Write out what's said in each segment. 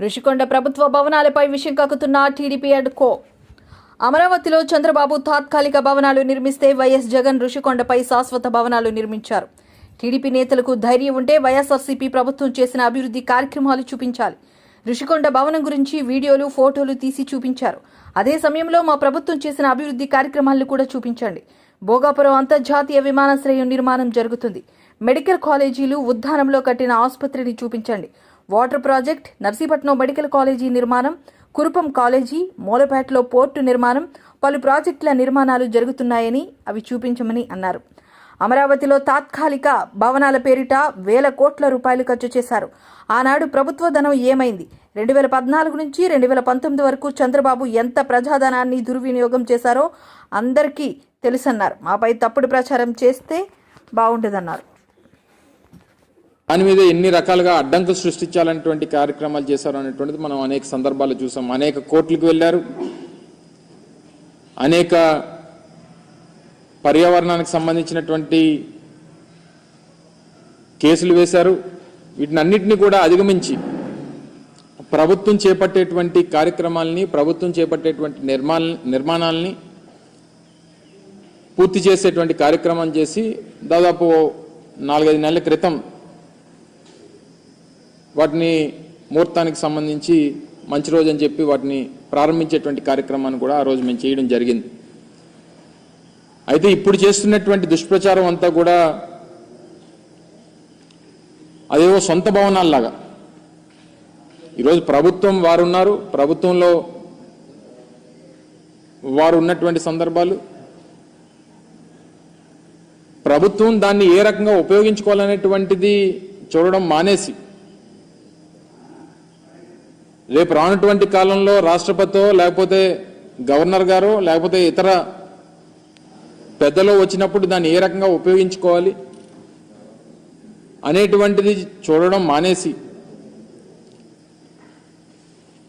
రుషికొండ ప్రభుత్వ భవనాలపై విషయం కక్కుతున్న TDP and co. అమరావతిలో చంద్రబాబు తాత్కాలిక భవనాలు నిర్మిస్తే వైఎస్ జగన్ రుషికొండపై శాశ్వత భవనాలు నిర్మించారు. టీడీపీ నేతలకు ధైర్యం ఉంటే వైఎస్ఆర్సీపీ ప్రభుత్వం చేసిన అభివృద్ధి కార్యక్రమాలు చూపించాలి. రుషికొండ భవనం గురించి వీడియోలు, ఫోటోలు తీసి చూపించారు. అదే సమయంలో మా ప్రభుత్వం చేసిన అభివృద్ధి కార్యక్రమాలను కూడా చూపించండి. భోగాపురం అంతర్జాతీయ విమానాశ్రయం నిర్మాణం జరుగుతుంది. మెడికల్ కాలేజీలు, ఉద్దానంలో కట్టిన ఆసుపత్రిని చూపించండి. Water project, Narsipatnam medical college నిర్మాణం, కురుపం కాలేజీ, మూలపేటలో పోర్టు నిర్మాణం, పలు ప్రాజెక్టుల నిర్మాణాలు జరుగుతున్నాయని అవి చూపించమని అన్నారు. అమరావతిలో తాత్కాలిక భవనాల పేరిట వేల కోట్ల రూపాయలు ఖర్చు చేశారు. ఆనాడు ప్రభుత్వ ధనం ఏమైంది? 2014 నుంచి 2019 వరకు చంద్రబాబు ఎంత ప్రజాధనాన్ని దుర్వినియోగం చేశారో అందరికీ తెలుసన్నారు. మాపై తప్పుడు ప్రచారం చేస్తే బాగుంటుందన్నారు. దాని మీద ఎన్ని రకాలుగా అడ్డంకులు సృష్టించాలనేటువంటి కార్యక్రమాలు చేశారు అనేటువంటిది మనం అనేక సందర్భాలు చూసాం. అనేక కోర్టులకు వెళ్ళారు, అనేక పర్యావరణానికి సంబంధించినటువంటి కేసులు వేశారు. వీటిని అన్నింటినీ కూడా అధిగమించి ప్రభుత్వం చేపట్టేటువంటి కార్యక్రమాలని, ప్రభుత్వం చేపట్టేటువంటి నిర్మాణాలని పూర్తి చేసేటువంటి కార్యక్రమం చేసి దాదాపు 4-5 నెలల క్రితం వాటిని ముహూర్తానికి సంబంధించి మంచి రోజు అని చెప్పి వాటిని ప్రారంభించేటువంటి కార్యక్రమాన్ని కూడా ఆ రోజు మేము చేయడం జరిగింది. అయితే ఇప్పుడు చేస్తున్నటువంటి దుష్ప్రచారం అంతా కూడా అదేవో సొంత భవనాల్లాగా. ఈరోజు ప్రభుత్వం వారు ఉన్నారు, ప్రభుత్వంలో వారు ఉన్నటువంటి సందర్భాలు, ప్రభుత్వం దాన్ని ఏ రకంగా ఉపయోగించుకోవాలనేటువంటిది చూడడం మానేసి రేపు రానటువంటి కాలంలో రాష్ట్రపతితో లేకపోతే గవర్నర్ గారో లేకపోతే ఇతర పెద్దలో వచ్చినప్పుడు దాన్ని ఏ రకంగా ఉపయోగించుకోవాలి అనేటువంటిది చూడడం మానేసి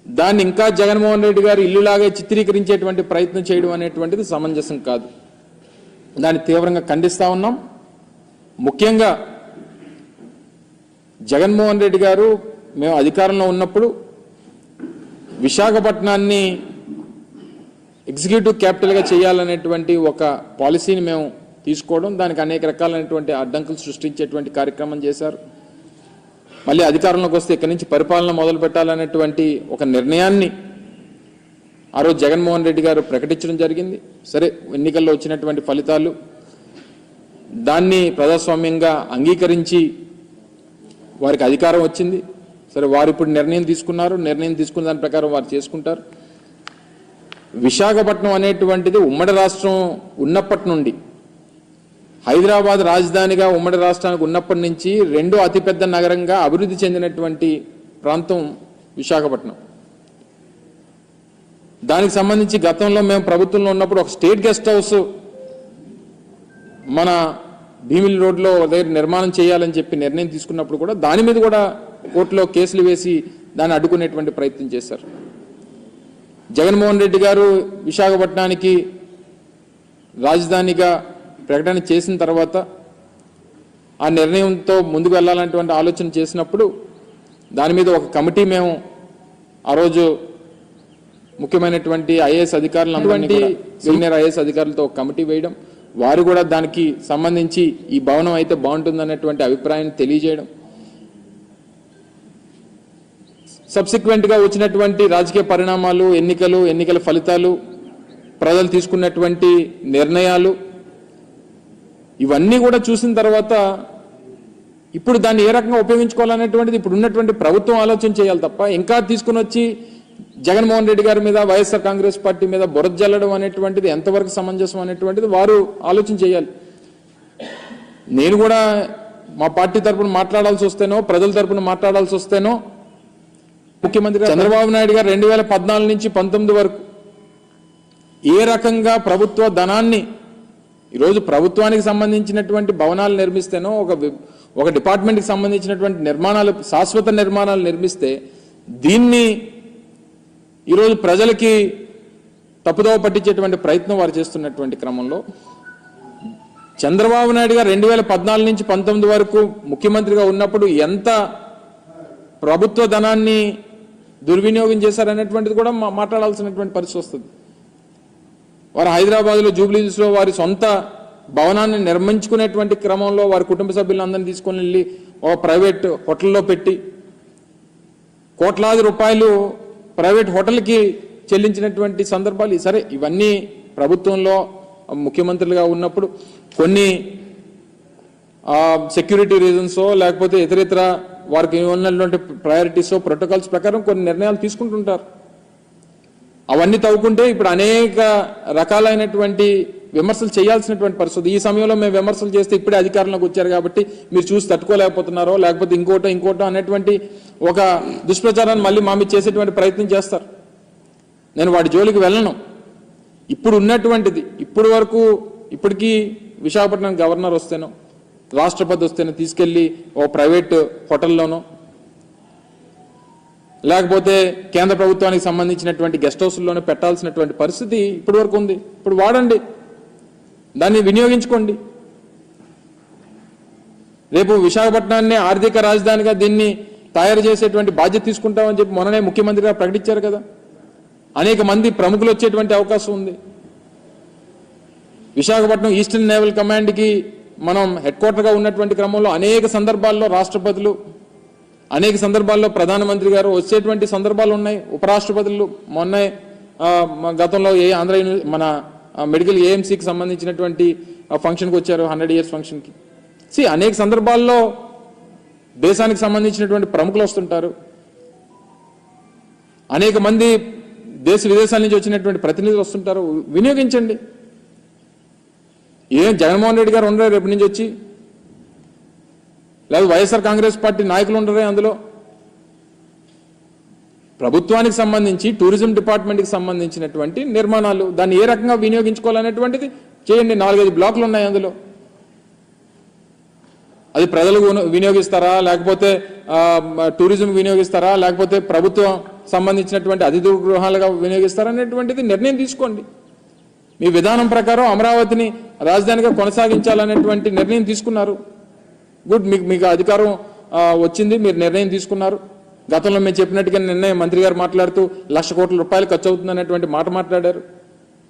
దాన్ని ఇంకా జగన్మోహన్ రెడ్డి గారు ఇల్లులాగే చిత్రీకరించేటువంటి ప్రయత్నం చేయడం అనేటువంటిది సమంజసం కాదు. దాన్ని తీవ్రంగా ఖండిస్తా ఉన్నాం. ముఖ్యంగా జగన్మోహన్ రెడ్డి గారు మేము అధికారంలో ఉన్నప్పుడు విశాఖపట్నాన్ని ఎగ్జిక్యూటివ్ క్యాపిటల్గా చేయాలనేటువంటి ఒక పాలసీని మేము తీసుకోవడం, దానికి అనేక రకాలైనటువంటి అడ్డంకులు సృష్టించేటువంటి కార్యక్రమం చేశారు. మళ్ళీ అధికారంలోకి వస్తే ఇక్కడి నుంచి పరిపాలన మొదలు పెట్టాలనేటువంటి ఒక నిర్ణయాన్ని ఆ రోజు జగన్మోహన్ రెడ్డి గారు ప్రకటించడం జరిగింది. సరే, ఎన్నికల్లో వచ్చినటువంటి ఫలితాలు దాన్ని ప్రజాస్వామ్యంగా అంగీకరించి వారికి అధికారం వచ్చింది. సరే, వారు ఇప్పుడు నిర్ణయం తీసుకున్నారు, నిర్ణయం తీసుకున్న దాని ప్రకారం వారు చేసుకుంటారు. విశాఖపట్నం అనేటువంటిది ఉమ్మడి రాష్ట్రం ఉన్నప్పటి నుండి, హైదరాబాద్ రాజధానిగా ఉమ్మడి రాష్ట్రానికి ఉన్నప్పటి నుంచి రెండో అతిపెద్ద నగరంగా అభివృద్ధి చెందినటువంటి ప్రాంతం విశాఖపట్నం. దానికి సంబంధించి గతంలో మేము ప్రభుత్వంలో ఉన్నప్పుడు ఒక స్టేట్ గెస్ట్ హౌస్ మన భీమిలి రోడ్లో దగ్గర నిర్మాణం చేయాలని చెప్పి నిర్ణయం తీసుకున్నప్పుడు కూడా దాని మీద కూడా కోర్టులో కేసులు వేసి దాన్ని అడ్డుకునేటువంటి ప్రయత్నం చేశారు. జగన్మోహన్ రెడ్డి గారు విశాఖపట్నానికి రాజధానిగా ప్రకటన చేసిన తర్వాత ఆ నిర్ణయంతో ముందుకు వెళ్ళాలనేటువంటి ఆలోచన చేసినప్పుడు దాని మీద ఒక కమిటీ మేము ఆ రోజు ముఖ్యమైనటువంటి ఐఏఎస్ అధికారులు, సీనియర్ ఐఏఎస్ అధికారులతో ఒక కమిటీ వేయడం, వారు కూడా దానికి సంబంధించి ఈ భవనం అయితే బాగుంటుందనేటువంటి అభిప్రాయాన్ని తెలియజేయడం, సబ్సిక్వెంట్గా వచ్చినటువంటి రాజకీయ పరిణామాలు, ఎన్నికల ఫలితాలు, ప్రజలు తీసుకున్నటువంటి నిర్ణయాలు, ఇవన్నీ కూడా చూసిన తర్వాత ఇప్పుడు దాన్ని ఏ రకంగా ఉపయోగించుకోవాలనేటువంటిది ఇప్పుడు ఉన్నటువంటి ప్రభుత్వం ఆలోచన చేయాలి తప్ప ఇంకా తీసుకుని వచ్చి జగన్మోహన్ రెడ్డి గారి మీద, వైఎస్ఆర్ కాంగ్రెస్ పార్టీ మీద బురద జల్లడం అనేటువంటిది ఎంతవరకు సమంజసం అనేటువంటిది వారు ఆలోచన చేయాలి. నేను కూడా మా పార్టీ తరఫున మాట్లాడాల్సి వస్తేనో, ప్రజల తరఫున మాట్లాడాల్సి వస్తేనో, ముఖ్యమంత్రి చంద్రబాబు నాయుడు గారు 2014 నుంచి 19 వరకు ఏ రకంగా ప్రభుత్వ ధనాన్ని ఈరోజు ప్రభుత్వానికి సంబంధించినటువంటి భవనాలు నిర్మిస్తేనో, ఒక డిపార్ట్మెంట్కి సంబంధించినటువంటి నిర్మాణాలు, శాశ్వత నిర్మాణాలు నిర్మిస్తే దీన్ని ఈరోజు ప్రజలకి తప్పుదోవ పట్టించేటువంటి ప్రయత్నం వారు చేస్తున్నటువంటి క్రమంలో చంద్రబాబు నాయుడు గారు 2014 నుంచి 19 వరకు ముఖ్యమంత్రిగా ఉన్నప్పుడు ఎంత ప్రభుత్వ ధనాన్ని దుర్వినియోగం చేశారనేటువంటిది కూడా మాట్లాడాల్సినటువంటి పరిస్థితి వస్తుంది. వారు హైదరాబాద్లో జూబ్లీహిల్స్లో వారి సొంత భవనాన్ని నిర్మించుకునేటువంటి క్రమంలో వారి కుటుంబ సభ్యులందరినీ తీసుకొని వెళ్ళి ఒక ప్రైవేట్ హోటల్లో పెట్టి కోట్లాది రూపాయలు ప్రైవేట్ హోటల్కి చెల్లించినటువంటి సందర్భాలు. సరే, ఇవన్నీ ప్రభుత్వంలో ముఖ్యమంత్రులుగా ఉన్నప్పుడు కొన్ని సెక్యూరిటీ రీజన్సో లేకపోతే ఇతరితర వారికి ఉన్నటువంటి ప్రయారిటీసో ప్రోటోకాల్స్ ప్రకారం కొన్ని నిర్ణయాలు తీసుకుంటుంటారు. అవన్నీ తవ్వుకుంటే ఇప్పుడు అనేక రకాలైనటువంటి విమర్శలు చేయాల్సినటువంటి పరిస్థితి. ఈ సమయంలో మేము విమర్శలు చేస్తే ఇప్పుడే అధికారంలోకి వచ్చారు కాబట్టి మీరు చూసి తట్టుకోలేకపోతున్నారో లేకపోతే ఇంకోటో అనేటువంటి ఒక దుష్ప్రచారాన్ని మళ్ళీ మా మీద చేసేటువంటి ప్రయత్నం చేస్తారు. నేను వాటి జోలికి వెళ్ళను. ఇప్పుడు ఉన్నటువంటిది ఇప్పటికీ విశాఖపట్నం గవర్నర్ వస్తేనో రాష్ట్రపతి వస్తేనో తీసుకెళ్లి ఓ ప్రైవేట్ హోటల్లోనో లేకపోతే కేంద్ర ప్రభుత్వానికి సంబంధించినటువంటి గెస్ట్ హౌస్లోనే పెట్టాల్సినటువంటి పరిస్థితి ఇప్పటి వరకు ఉంది. ఇప్పుడు వాడండి, దాన్ని వినియోగించుకోండి. రేపు విశాఖపట్నాన్ని ఆర్థిక రాజధానిగా దీన్ని తయారు చేసేటువంటి బాధ్యత తీసుకుంటామని చెప్పి మొన్ననే ముఖ్యమంత్రి గారు ప్రకటించారు కదా. అనేక మంది ప్రముఖులు వచ్చేటువంటి అవకాశం ఉంది. విశాఖపట్నం ఈస్టర్న్ నేవల్ కమాండ్కి మనం హెడ్ క్వార్టర్గా ఉన్నటువంటి క్రమంలో అనేక సందర్భాల్లో రాష్ట్రపతులు, అనేక సందర్భాల్లో ప్రధానమంత్రి గారు వచ్చేటువంటి సందర్భాలు ఉన్నాయి. ఉపరాష్ట్రపతులు మొన్న గతంలో మన మెడికల్ ఏఎంసీకి సంబంధించినటువంటి ఫంక్షన్కి వచ్చారు, 100 years ఫంక్షన్కి. అనేక సందర్భాల్లో దేశానికి సంబంధించినటువంటి ప్రముఖులు వస్తుంటారు. అనేక మంది దేశ విదేశాల నుంచి వచ్చినటువంటి ప్రతినిధులు వస్తుంటారు. వినియోగించండి. జగన్మోహన్ రెడ్డి గారు ఉండరు రేపు నుంచి వచ్చి, లేదా వైఎస్ఆర్ కాంగ్రెస్ పార్టీ నాయకులు ఉండరే అందులో. ప్రభుత్వానికి సంబంధించి టూరిజం డిపార్ట్మెంట్కి సంబంధించినటువంటి నిర్మాణాలు, దాన్ని ఏ రకంగా వినియోగించుకోవాలనేటువంటిది చేయండి. 4-5 బ్లాకులు ఉన్నాయి అందులో. అది ప్రజలు వినియోగిస్తారా, లేకపోతే టూరిజం వినియోగిస్తారా, లేకపోతే ప్రభుత్వం సంబంధించినటువంటి అతిథి గృహాలుగా వినియోగిస్తారా అనేటువంటిది నిర్ణయం తీసుకోండి. మీ విధానం ప్రకారం అమరావతిని రాజధానిగా కొనసాగించాలనేటువంటి నిర్ణయం తీసుకున్నారు. గుడ్, మీకు అధికారం వచ్చింది, మీరు నిర్ణయం తీసుకున్నారు. గతంలో మేము చెప్పినట్టుగా నిర్ణయం మంత్రి గారు మాట్లాడుతూ 1,00,000 కోట్ల రూపాయలు ఖర్చు అవుతుంది అనేటువంటి మాట మాట్లాడారు.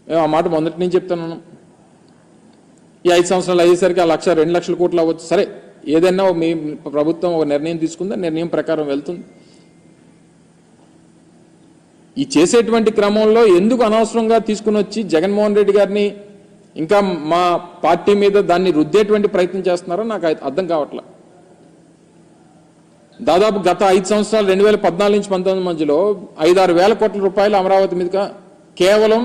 మేము ఆ మాట మొదటి నుంచి చెప్తున్నాను. ఈ 5 సంవత్సరాలు అయ్యేసరికి 1,00,000, 2 లక్షల కోట్లు అవ్వచ్చు. సరే, ఏదైనా మీ ప్రభుత్వం ఒక నిర్ణయం తీసుకుందా, నిర్ణయం ప్రకారం వెళ్తుంది. ఈ చేసేటువంటి క్రమంలో ఎందుకు అనవసరంగా తీసుకుని వచ్చి జగన్మోహన్ రెడ్డి గారిని ఇంకా మా పార్టీ మీద దాన్ని రుద్దేటువంటి ప్రయత్నం చేస్తున్నారో నాకు అర్థం కావట్లా. దాదాపు గత 5 సంవత్సరాలు 2014 నుంచి 2019 మధ్యలో 5-6 వేల కోట్ల రూపాయలు అమరావతి మీదుగా కేవలం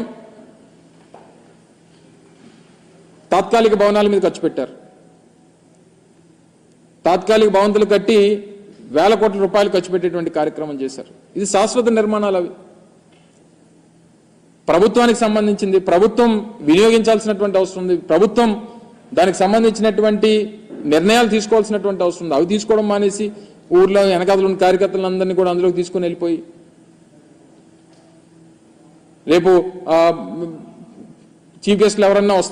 తాత్కాలిక భవనాల మీద ఖర్చు పెట్టారు. తాత్కాలిక భవంతులు కట్టి వేల కోట్ల రూపాయలు ఖర్చు పెట్టేటువంటి కార్యక్రమం చేశారు. ఇది శాశ్వత నిర్మాణాలు. అవి ప్రభుత్వానికి సంబంధించింది, ప్రభుత్వం వినియోగించాల్సినటువంటి అవసరం ఉంది. ప్రభుత్వం దానికి సంబంధించినటువంటి నిర్ణయాలు తీసుకోవాల్సినటువంటి అవసరం ఉంది. అవి తీసుకోవడం మానేసి ఊర్లో వెనకాతలు ఉన్న కార్యకర్తలందరినీ కూడా అందులోకి తీసుకుని వెళ్ళిపోయి రేపు చీఫ్ గెస్ట్లు ఎవరన్నా వస్తారు.